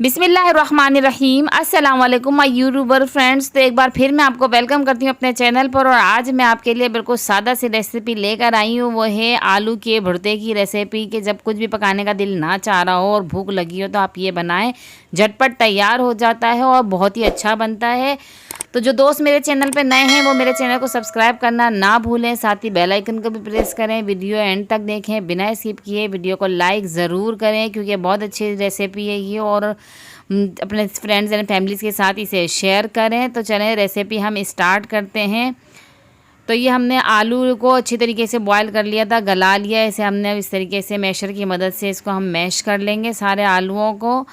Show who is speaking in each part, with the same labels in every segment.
Speaker 1: बिस्मिल्लाहिर्रहमानिर्रहीम। अस्सलाम वालेकुम माय यूट्यूबर फ्रेंड्स। तो एक बार फिर मैं आपको वेलकम करती हूँ अपने चैनल पर। और आज मैं आपके लिए बिल्कुल सादा सी रेसिपी लेकर आई हूँ। वो है आलू के भुर्ते की रेसिपी। कि जब कुछ भी पकाने का दिल ना चाह रहा हो और भूख लगी हो तो आप ये बनाएं, झटपट तैयार हो जाता है और बहुत ही अच्छा बनता है। तो जो दोस्त मेरे चैनल पे नए हैं वो मेरे चैनल को सब्सक्राइब करना ना भूलें, साथ ही बेल आइकन को भी प्रेस करें। वीडियो एंड तक देखें, बिना स्किप किए वीडियो को लाइक ज़रूर करें क्योंकि बहुत अच्छी रेसिपी है ये। और अपने फ्रेंड्स एंड फैमिलीज़ के साथ इसे शेयर करें। तो चलें रेसिपी हम स्टार्ट करते हैं। तो ये हमने आलू को अच्छी तरीके से बॉईल कर लिया था, गला लिया। इसे हमने इस तरीके से मैशर की मदद से इसको हम मैश कर लेंगे सारे आलूओं को।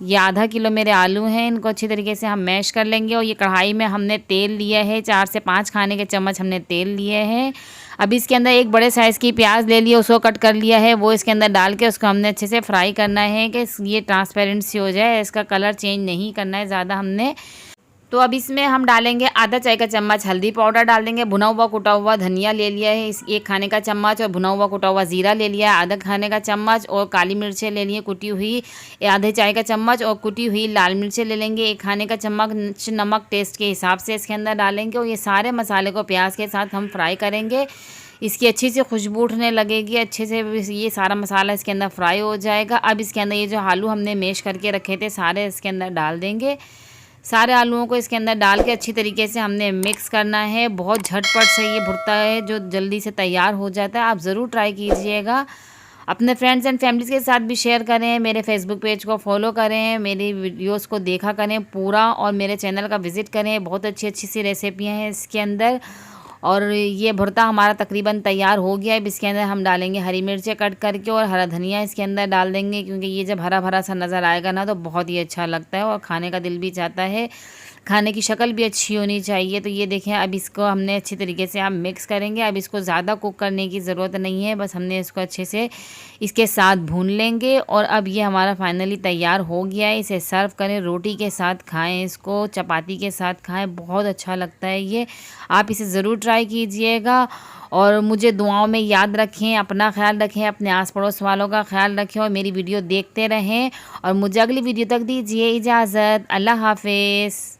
Speaker 1: ये आधा किलो मेरे आलू हैं, इनको अच्छी तरीके से हम मैश कर लेंगे। और ये कढ़ाई में हमने तेल लिया है, 4 से 5 खाने के चम्मच हमने तेल लिए हैं। अब इसके अंदर एक बड़े साइज़ की प्याज ले लिया, उसको कट कर लिया है, वो इसके अंदर डाल के उसको हमने अच्छे से फ्राई करना है कि ये ट्रांसपेरेंट सी हो जाए। इसका कलर चेंज नहीं करना है ज़्यादा हमने। तो अब इसमें हम डालेंगे आधा चाय का चम्मच हल्दी पाउडर डाल देंगे। भुना हुआ कुटा हुआ धनिया ले लिया है 1 खाने का चम्मच। और भुना हुआ कुटा हुआ ज़ीरा ले लिया है आधा खाने का चम्मच। और काली मिर्चें ले लिए कुटी हुई आधे चाय का चम्मच। और कुटी हुई लाल मिर्चें ले लेंगे 1 खाने का चम्मच। नमक टेस्ट के हिसाब से इसके अंदर डालेंगे। और ये सारे मसाले को प्याज के साथ हम फ्राई करेंगे। इसकी अच्छी से खुशबू उठने लगेगी, अच्छे से ये सारा मसाला इसके अंदर फ्राई हो जाएगा। अब इसके अंदर ये जो आलू हमने मैश करके रखे थे सारे इसके अंदर डाल देंगे। सारे आलूओं को इसके अंदर डाल के अच्छी तरीके से हमने मिक्स करना है। बहुत झटपट से ये भुर्ता है जो जल्दी से तैयार हो जाता है। आप ज़रूर ट्राई कीजिएगा। अपने फ्रेंड्स एंड फैमिलीज़ के साथ भी शेयर करें। मेरे फेसबुक पेज को फॉलो करें, मेरी वीडियोस को देखा करें पूरा। और मेरे चैनल का विज़िट करें, बहुत अच्छी अच्छी सी रेसिपियाँ हैं इसके अंदर। और ये भुर्ता हमारा तकरीबन तैयार हो गया है। अब इसके अंदर हम डालेंगे हरी मिर्चें कट करके और हरा धनिया इसके अंदर डाल देंगे क्योंकि ये जब हरा भरा सा नज़र आएगा ना तो बहुत ही अच्छा लगता है और खाने का दिल भी चाहता है। खाने की शक्ल भी अच्छी होनी चाहिए। तो ये देखें, अब इसको हमने अच्छी तरीके से हम मिक्स करेंगे। अब इसको ज़्यादा कुक करने की ज़रूरत नहीं है, बस हमने इसको अच्छे से इसके साथ भून लेंगे। और अब ये हमारा फाइनली तैयार हो गया है। इसे सर्व करें, रोटी के साथ खाएं, इसको चपाती के साथ खाएं, बहुत अच्छा लगता है ये। आप इसे ज़रूर ट्राई कीजिएगा। और मुझे दुआओं में याद रखें, अपना ख्याल रखें, अपने आस पड़ोस वालों का ख्याल रखें और मेरी वीडियो देखते रहें। और मुझे अगली वीडियो तक दीजिए इजाज़त। अल्लाह हाफिज़।